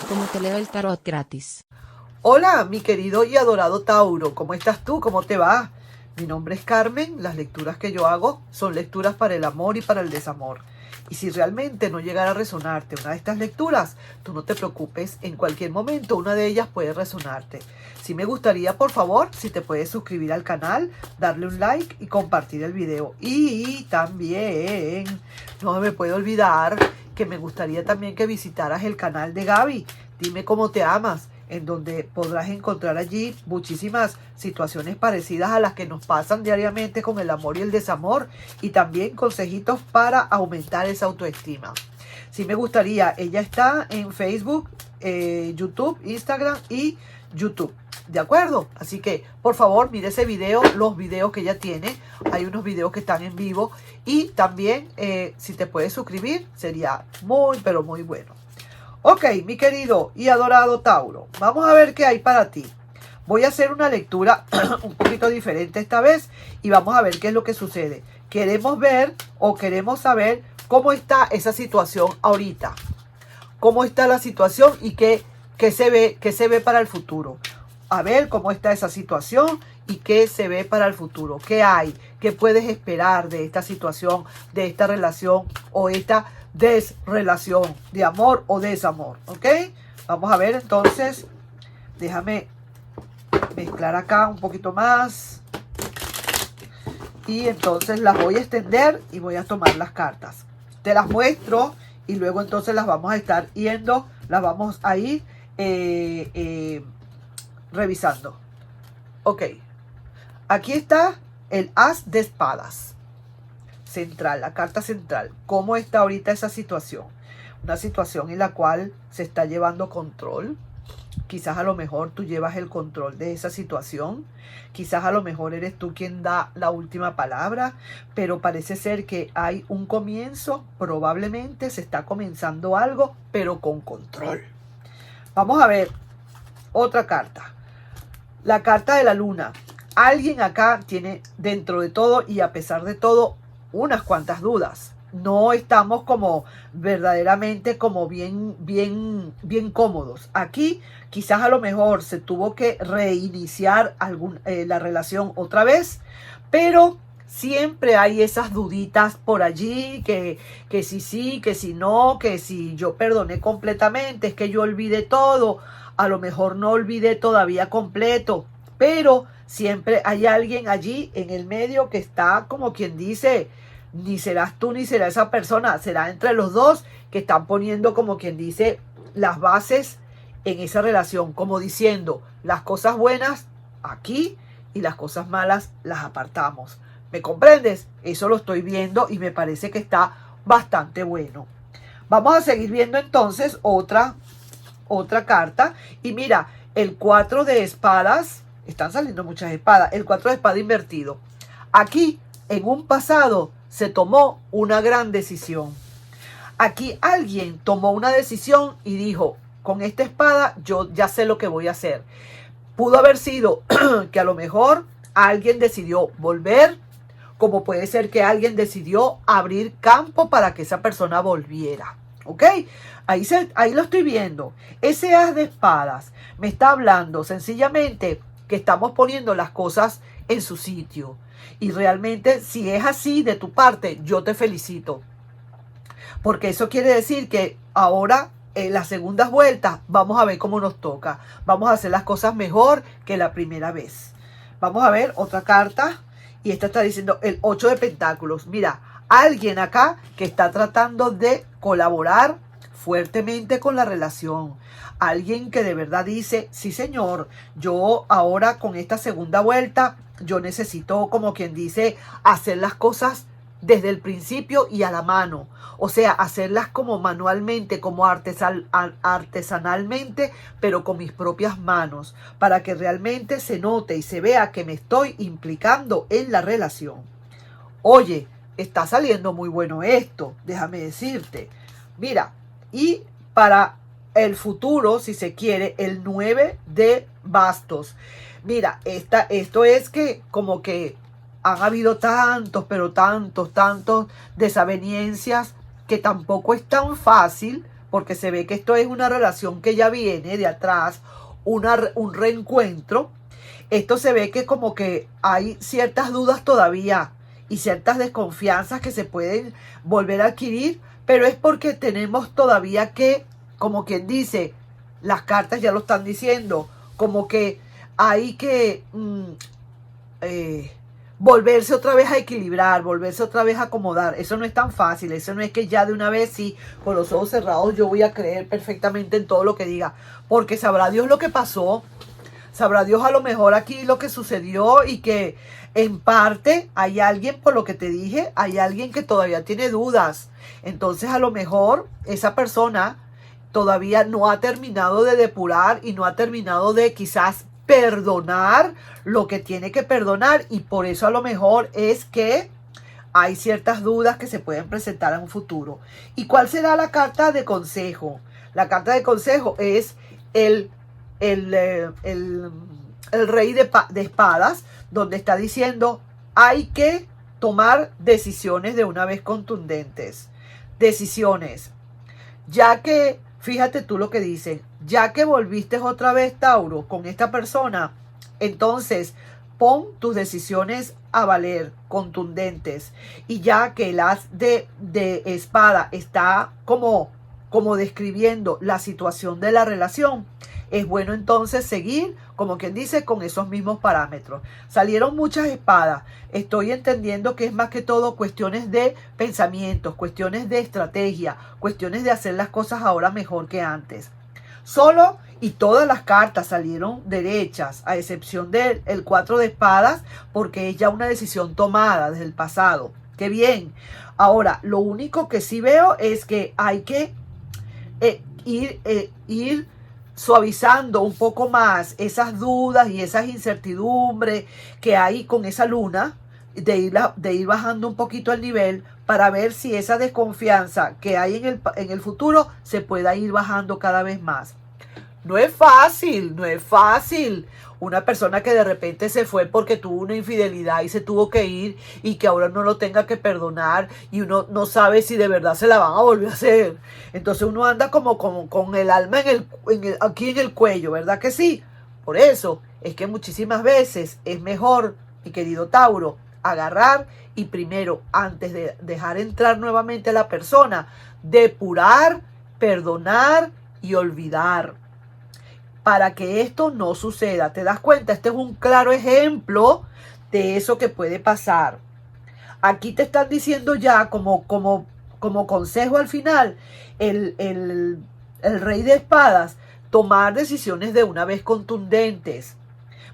cómo te leo el tarot gratis. Hola, mi querido y adorado Tauro, ¿cómo estás tú? ¿Cómo te va? Mi nombre es Carmen, las lecturas que yo hago son lecturas para el amor y para el desamor. Y si realmente no llegara a resonarte una de estas lecturas, tú no te preocupes, en cualquier momento una de ellas puede resonarte. Sí me gustaría, por favor, si te puedes suscribir al canal, darle un like y compartir el video. Y también, no me puedo olvidar que me gustaría también que visitaras el canal de Gaby, Dime Cómo Te Amas, en donde podrás encontrar allí muchísimas situaciones parecidas a las que nos pasan diariamente con el amor y el desamor, y también consejitos para aumentar esa autoestima. Sí me gustaría, ella está en Facebook, YouTube, Instagram y YouTube, ¿de acuerdo? Así que, por favor, mire ese video, los videos que ella tiene. Hay unos videos que están en vivo. Y también, si te puedes suscribir, sería muy, pero muy bueno. Ok, mi querido y adorado Tauro, vamos a ver qué hay para ti. Voy a hacer una lectura un poquito diferente esta vez y vamos a ver qué es lo que sucede. Queremos ver o queremos saber cómo está esa situación ahorita. Cómo está la situación y qué se ve para el futuro. A ver cómo está esa situación y qué se ve para el futuro. ¿Qué hay? ¿Qué puedes esperar de esta situación, de esta relación o esta desrelación de amor o desamor? ¿Ok? Vamos a ver entonces. Déjame mezclar acá un poquito más. Y entonces las voy a extender y voy a tomar las cartas. Te las muestro y luego entonces las vamos a estar yendo, las vamos a ir revisando. Ok. Aquí está el As de Espadas. Central, la carta central. ¿Cómo está ahorita esa situación? Una situación en la cual se está llevando control. Quizás a lo mejor tú llevas el control de esa situación. Quizás a lo mejor eres tú quien da la última palabra. Pero parece ser que hay un comienzo. Probablemente se está comenzando algo, pero con control. Vamos a ver otra carta. La carta de la luna. Alguien acá tiene dentro de todo y a pesar de todo unas cuantas dudas. No estamos como verdaderamente como bien cómodos. Aquí quizás a lo mejor se tuvo que reiniciar la relación otra vez, pero siempre hay esas duditas por allí, que si sí, que si no, que si yo perdoné completamente, es que yo olvidé todo. A lo mejor no olvidé todavía completo, pero siempre hay alguien allí en el medio que está como quien dice, ni serás tú ni será esa persona, será entre los dos que están poniendo como quien dice las bases en esa relación, como diciendo las cosas buenas aquí y las cosas malas las apartamos. ¿Me comprendes? Eso lo estoy viendo y me parece que está bastante bueno. Vamos a seguir viendo entonces otra carta. Y mira, el 4 de espadas, están saliendo muchas espadas, el 4 de espada invertido. Aquí, en un pasado, se tomó una gran decisión. Aquí alguien tomó una decisión y dijo, con esta espada yo ya sé lo que voy a hacer. Pudo haber sido que a lo mejor alguien decidió volver, como puede ser que alguien decidió abrir campo para que esa persona volviera. ¿Ok? Ahí lo estoy viendo. Ese as de espadas me está hablando sencillamente que estamos poniendo las cosas en su sitio. Y realmente, si es así de tu parte, yo te felicito. Porque eso quiere decir que ahora, en las segundas vueltas, vamos a ver cómo nos toca. Vamos a hacer las cosas mejor que la primera vez. Vamos a ver otra carta. Y esta está diciendo el 8 de pentáculos. Mira, alguien acá que está tratando de colaborar fuertemente con la relación. Alguien que de verdad dice, sí señor, yo ahora con esta segunda vuelta, yo necesito como quien dice, hacer las cosas desde el principio y a la mano. O sea, hacerlas como manualmente, como artesanalmente, pero con mis propias manos, para que realmente se note y se vea que me estoy implicando en la relación. Oye, está saliendo muy bueno esto, déjame decirte. Mira, y para el futuro, si se quiere, el 9 de bastos. Mira, esto es que como que han habido tantos, pero tantos desavenencias que tampoco es tan fácil porque se ve que esto es una relación que ya viene de atrás, un reencuentro. Esto se ve que como que hay ciertas dudas todavía y ciertas desconfianzas que se pueden volver a adquirir, pero es porque tenemos todavía que, como quien dice, las cartas ya lo están diciendo, como que hay que volverse otra vez a equilibrar, volverse otra vez a acomodar. Eso no es tan fácil, eso no es que ya de una vez sí, con los ojos cerrados yo voy a creer perfectamente en todo lo que diga, porque sabrá Dios lo que pasó, sabrá Dios a lo mejor aquí lo que sucedió y que en parte hay alguien, por lo que te dije, hay alguien que todavía tiene dudas. Entonces a lo mejor esa persona todavía no ha terminado de depurar y no ha terminado de quizás perdonar lo que tiene que perdonar, y por eso a lo mejor es que hay ciertas dudas que se pueden presentar en un futuro. ¿Y cuál será la carta de consejo? La carta de consejo es el rey de espadas, donde está diciendo hay que tomar decisiones de una vez contundentes. Decisiones. Ya que, fíjate tú lo que dice, ya que volviste otra vez, Tauro, con esta persona, entonces pon tus decisiones a valer, contundentes. Y ya que el as de espada está como describiendo la situación de la relación, es bueno entonces seguir, como quien dice, con esos mismos parámetros. Salieron muchas espadas. Estoy entendiendo que es más que todo cuestiones de pensamientos, cuestiones de estrategia, cuestiones de hacer las cosas ahora mejor que antes. Solo y todas las cartas salieron derechas, a excepción del 4 de espadas, porque es ya una decisión tomada desde el pasado. ¡Qué bien! Ahora, lo único que sí veo es que hay que ir suavizando un poco más esas dudas y esas incertidumbres que hay con esa luna, de ir bajando un poquito el nivel para ver si esa desconfianza que hay en el futuro se pueda ir bajando cada vez más. No es fácil, no es fácil. Una persona que de repente se fue porque tuvo una infidelidad y se tuvo que ir y que ahora no lo tenga que perdonar y uno no sabe si de verdad se la van a volver a hacer. Entonces uno anda como con el alma aquí en el cuello, ¿verdad que sí? Por eso es que muchísimas veces es mejor, mi querido Tauro, agarrar y primero, antes de dejar entrar nuevamente a la persona, depurar, perdonar y olvidar, para que esto no suceda. ¿Te das cuenta? Este es un claro ejemplo de eso que puede pasar. Aquí te están diciendo ya como consejo al final, el rey de espadas, tomar decisiones de una vez contundentes.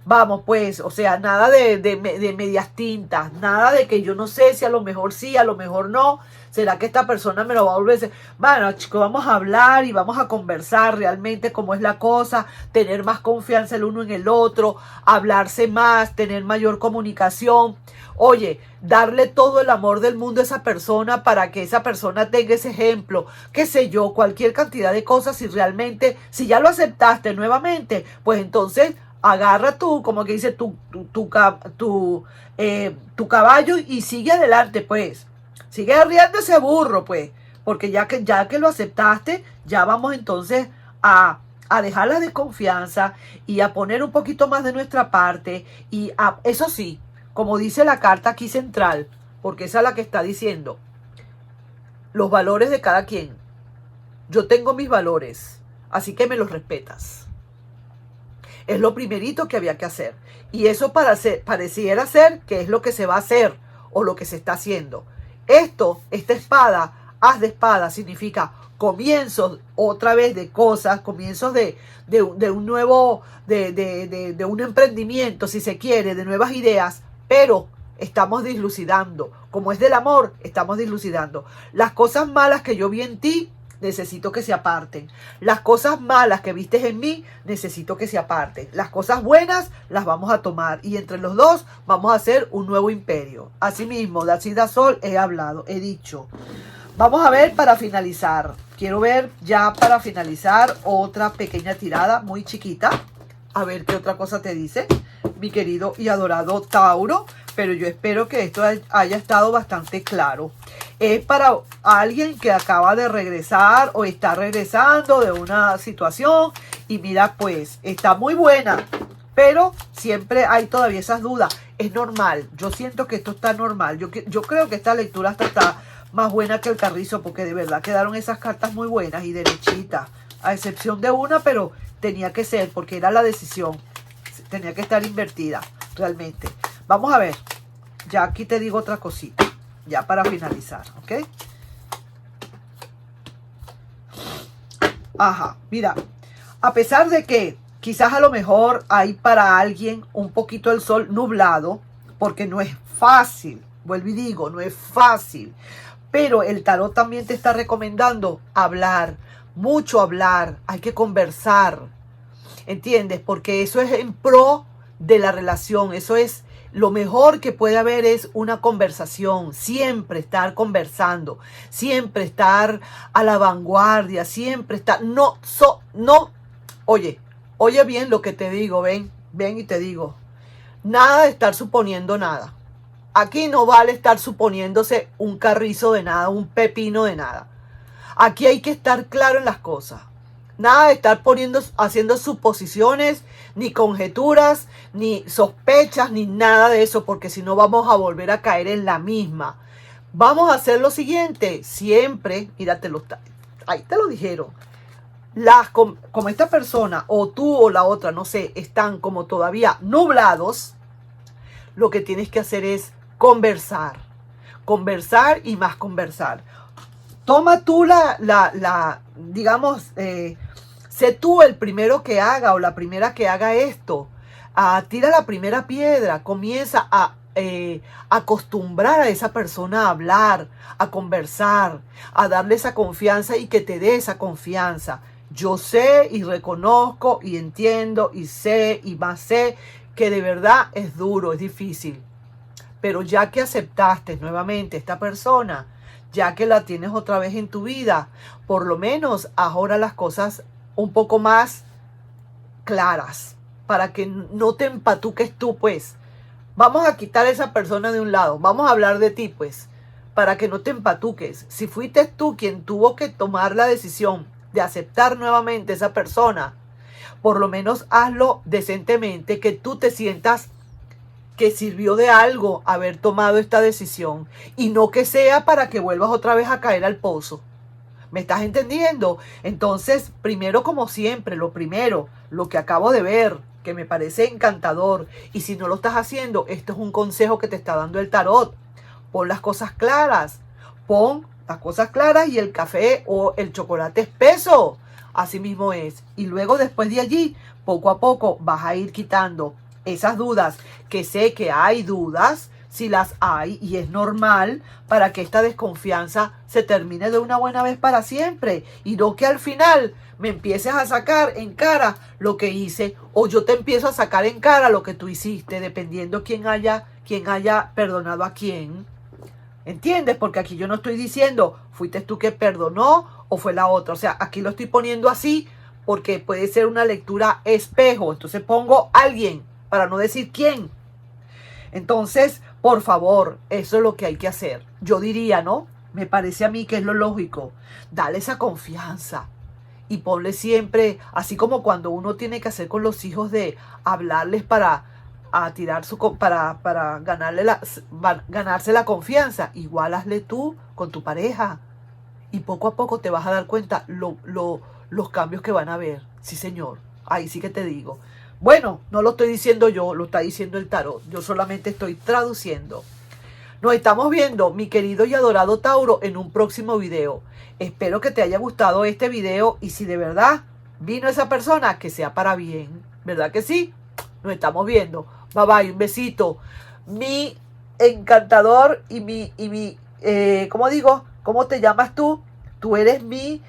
Vamos pues, o sea, nada de medias tintas, nada de que yo no sé si a lo mejor sí, a lo mejor no. ¿Será que esta persona me lo va a volver a decir? Bueno, chicos, vamos a hablar y vamos a conversar realmente cómo es la cosa, tener más confianza el uno en el otro, hablarse más, tener mayor comunicación. Oye, darle todo el amor del mundo a esa persona para que esa persona tenga ese ejemplo, qué sé yo, cualquier cantidad de cosas. Si realmente, si ya lo aceptaste nuevamente, pues entonces agarra tú, como que dice, tu caballo y sigue adelante, pues. Sigue arriando ese burro, pues. Porque ya que lo aceptaste, ya vamos entonces a dejar la desconfianza y a poner un poquito más de nuestra parte. Y eso sí, como dice la carta aquí central, porque esa es la que está diciendo, los valores de cada quien. Yo tengo mis valores, así que me los respetas. Es lo primerito que había que hacer. Y eso pareciera ser que es lo que se va a hacer o lo que se está haciendo. Esta espada, as de espada, significa comienzos otra vez de cosas, comienzos de un nuevo, de un emprendimiento, si se quiere, de nuevas ideas, pero estamos dislucidando. Como es del amor, estamos dislucidando. Las cosas malas que yo vi en ti, necesito que se aparten. Las cosas malas que viste en mí, necesito que se aparten. Las cosas buenas las vamos a tomar y entre los dos vamos a hacer un nuevo imperio. Asimismo, de así da sol he hablado, he dicho. Vamos a ver para finalizar. Quiero ver ya para finalizar otra pequeña tirada muy chiquita. A ver qué otra cosa te dice, mi querido y adorado Tauro. Pero yo espero que esto haya estado bastante claro. Es para alguien que acaba de regresar o está regresando de una situación y mira, pues está muy buena, pero siempre hay todavía esas dudas. Es normal, yo siento que esto está normal. Yo creo que esta lectura hasta está más buena que el carrizo, porque de verdad quedaron esas cartas muy buenas y derechitas, a excepción de una, pero tenía que ser porque era la decisión, tenía que estar invertida realmente. Vamos a ver, ya aquí te digo otra cosita, ya para finalizar, ¿ok? Ajá, mira, a pesar de que quizás a lo mejor hay para alguien un poquito el sol nublado, porque no es fácil, vuelvo y digo, no es fácil, pero el tarot también te está recomendando hablar, mucho hablar, hay que conversar, ¿entiendes? Porque eso es en pro de la relación, eso es lo mejor que puede haber, es una conversación, siempre estar conversando, siempre estar a la vanguardia, siempre estar, no, oye bien lo que te digo, ven y te digo, nada de estar suponiendo nada. Aquí no vale estar suponiéndose un carrizo de nada, un pepino de nada. Aquí hay que estar claro en las cosas. Nada de estar haciendo suposiciones, ni conjeturas, ni sospechas, ni nada de eso, porque si no vamos a volver a caer en la misma. Vamos a hacer lo siguiente, siempre, ahí te lo dijeron. Como esta persona, o tú o la otra, no sé, están como todavía nublados, lo que tienes que hacer es conversar y más conversar. Toma tú digamos, sé tú el primero que haga o la primera que haga esto. Tira la primera piedra, comienza a acostumbrar a esa persona a hablar, a conversar, a darle esa confianza y que te dé esa confianza. Yo sé y reconozco y entiendo y sé y más sé que de verdad es duro, es difícil. Pero ya que aceptaste nuevamente a esta persona, ya que la tienes otra vez en tu vida, por lo menos ahora las cosas un poco más claras, para que no te empatuques tú, pues. Vamos a quitar a esa persona de un lado, vamos a hablar de ti, pues, para que no te empatuques. Si fuiste tú quien tuvo que tomar la decisión de aceptar nuevamente a esa persona, por lo menos hazlo decentemente, que tú te sientas que sirvió de algo haber tomado esta decisión y no que sea para que vuelvas otra vez a caer al pozo. ¿Me estás entendiendo? Entonces, primero, como siempre, lo primero, lo que acabo de ver, que me parece encantador, y si no lo estás haciendo, esto es un consejo que te está dando el tarot. Pon las cosas claras, y el café o el chocolate espeso, así mismo es. Y luego, después de allí, poco a poco vas a ir quitando esas dudas, que sé que hay dudas, si las hay, y es normal, para que esta desconfianza se termine de una buena vez para siempre, y no que al final me empieces a sacar en cara lo que hice, o yo te empiezo a sacar en cara lo que tú hiciste, dependiendo quién haya perdonado a quién. ¿Entiendes? Porque aquí yo no estoy diciendo, fuiste tú que perdonó o fue la otra. O sea, aquí lo estoy poniendo así porque puede ser una lectura espejo. Entonces pongo alguien, para no decir quién. Entonces, por favor, eso es lo que hay que hacer. Yo diría, ¿no? Me parece a mí que es lo lógico. Dale esa confianza. Y ponle siempre, así como cuando uno tiene que hacer con los hijos, de hablarles para ganarse la confianza. Igual hazle tú con tu pareja. Y poco a poco te vas a dar cuenta los cambios que van a haber. Sí, señor. Ahí sí que te digo. Bueno, no lo estoy diciendo yo, lo está diciendo el tarot. Yo solamente estoy traduciendo. Nos estamos viendo, mi querido y adorado Tauro, en un próximo video. Espero que te haya gustado este video, y si de verdad vino esa persona, que sea para bien. ¿Verdad que sí? Nos estamos viendo. Bye bye, un besito. Mi encantador y mi ¿cómo digo? ¿Cómo te llamas tú? Tú eres mi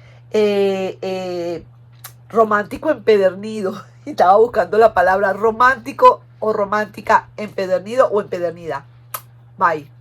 romántico empedernido. Estaba buscando la palabra romántico o romántica, empedernido o empedernida. Bye.